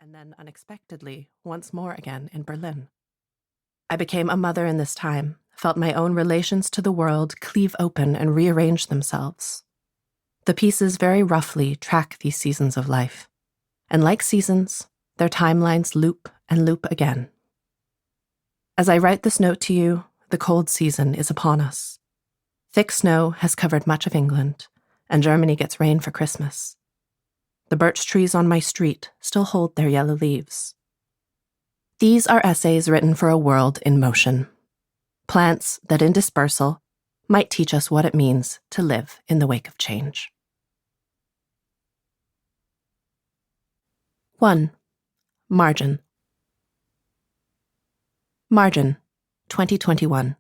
and then unexpectedly, once more again in Berlin. I became a mother in this time, felt my own relations to the world cleave open and rearrange themselves. The pieces very roughly track these seasons of life, and like seasons, their timelines loop and loop again. As I write this note to you, the cold season is upon us. Thick snow has covered much of England, and Germany gets rain for Christmas. The birch trees on my street still hold their yellow leaves. These are essays written for a world in motion. Plants that in dispersal might teach us what it means to live in the wake of change. 1. Margin. Margin, 2021.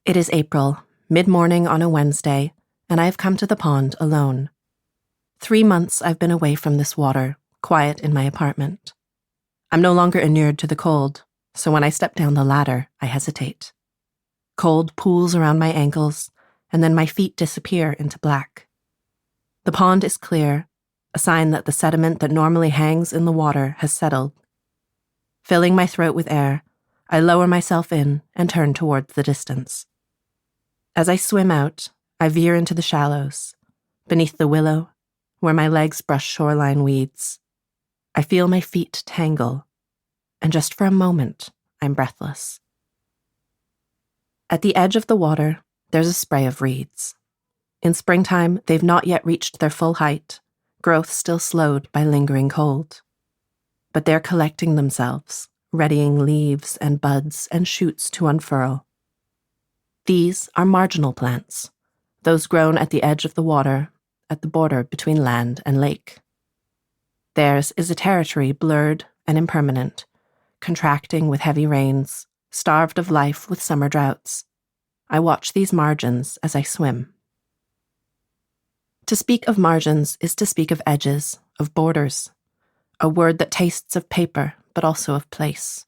It is April, mid-morning on a Wednesday, and I have come to the pond alone. 3 months I've been away from this water, quiet in my apartment. I'm no longer inured to the cold, so when I step down the ladder, I hesitate. Cold pools around my ankles, and then my feet disappear into black. The pond is clear, a sign that the sediment that normally hangs in the water has settled. Filling my throat with air, I lower myself in and turn towards the distance. As I swim out, I veer into the shallows, beneath the willow, where my legs brush shoreline weeds. I feel my feet tangle, and just for a moment, I'm breathless. At the edge of the water, there's a spray of reeds. In springtime, they've not yet reached their full height, growth still slowed by lingering cold. But they're collecting themselves, readying leaves and buds and shoots to unfurl. These are marginal plants, those grown at the edge of the water, at the border between land and lake. Theirs is a territory blurred and impermanent, contracting with heavy rains, starved of life with summer droughts. I watch these margins as I swim. To speak of margins is to speak of edges, of borders, a word that tastes of paper but also of place.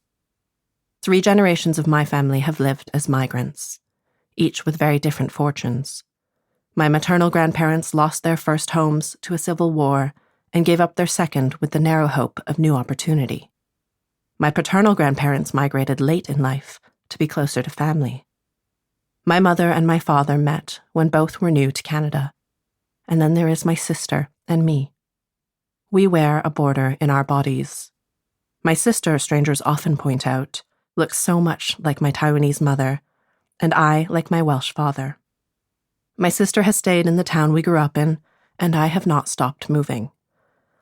3 generations of my family have lived as migrants, each with very different fortunes. My maternal grandparents lost their first homes to a civil war and gave up their second with the narrow hope of new opportunity. My paternal grandparents migrated late in life to be closer to family. My mother and my father met when both were new to Canada. And then there is my sister and me. We wear a border in our bodies. My sister, strangers often point out, looks so much like my Taiwanese mother, and I like my Welsh father. My sister has stayed in the town we grew up in, and I have not stopped moving.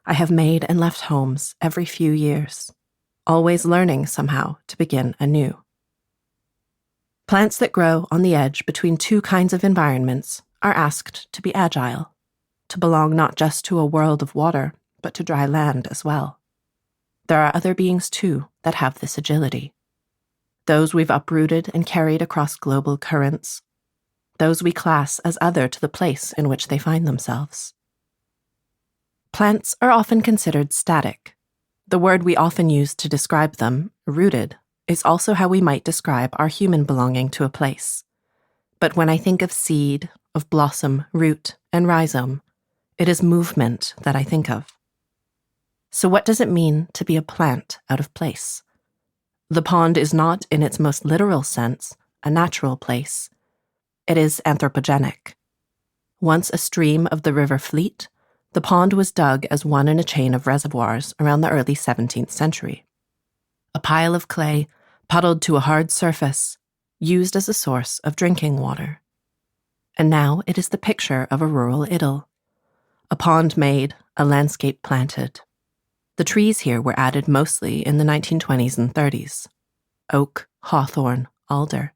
I have made and left homes every few years, always learning somehow to begin anew. Plants that grow on the edge between 2 kinds of environments are asked to be agile, to belong not just to a world of water, but to dry land as well. There are other beings too that have this agility. Those we've uprooted and carried across global currents, those we class as other to the place in which they find themselves. Plants are often considered static. The word we often use to describe them, rooted, is also how we might describe our human belonging to a place. But when I think of seed, of blossom, root, and rhizome, it is movement that I think of. So what does it mean to be a plant out of place? The pond is not, in its most literal sense, a natural place. It is anthropogenic. Once a stream of the River Fleet, the pond was dug as one in a chain of reservoirs around the early 17th century. A pile of clay, puddled to a hard surface, used as a source of drinking water. And now it is the picture of a rural idyll. A pond made, a landscape planted. The trees here were added mostly in the 1920s and 30s. Oak, hawthorn, alder,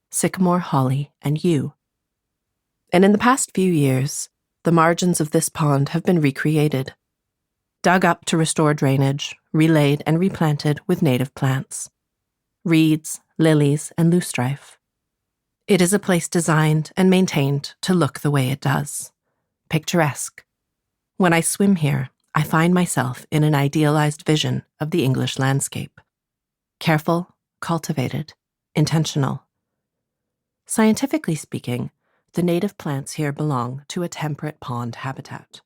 sycamore, holly, and yew. And in the past few years, the margins of this pond have been recreated, dug up to restore drainage, relaid and replanted with native plants. Reeds, lilies, and loosestrife. It is a place designed and maintained to look the way it does. Picturesque. When I swim here, I find myself in an idealized vision of the English landscape. Careful, cultivated, intentional. Scientifically speaking, the native plants here belong to a temperate pond habitat.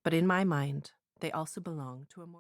But in my mind, they also belong to a more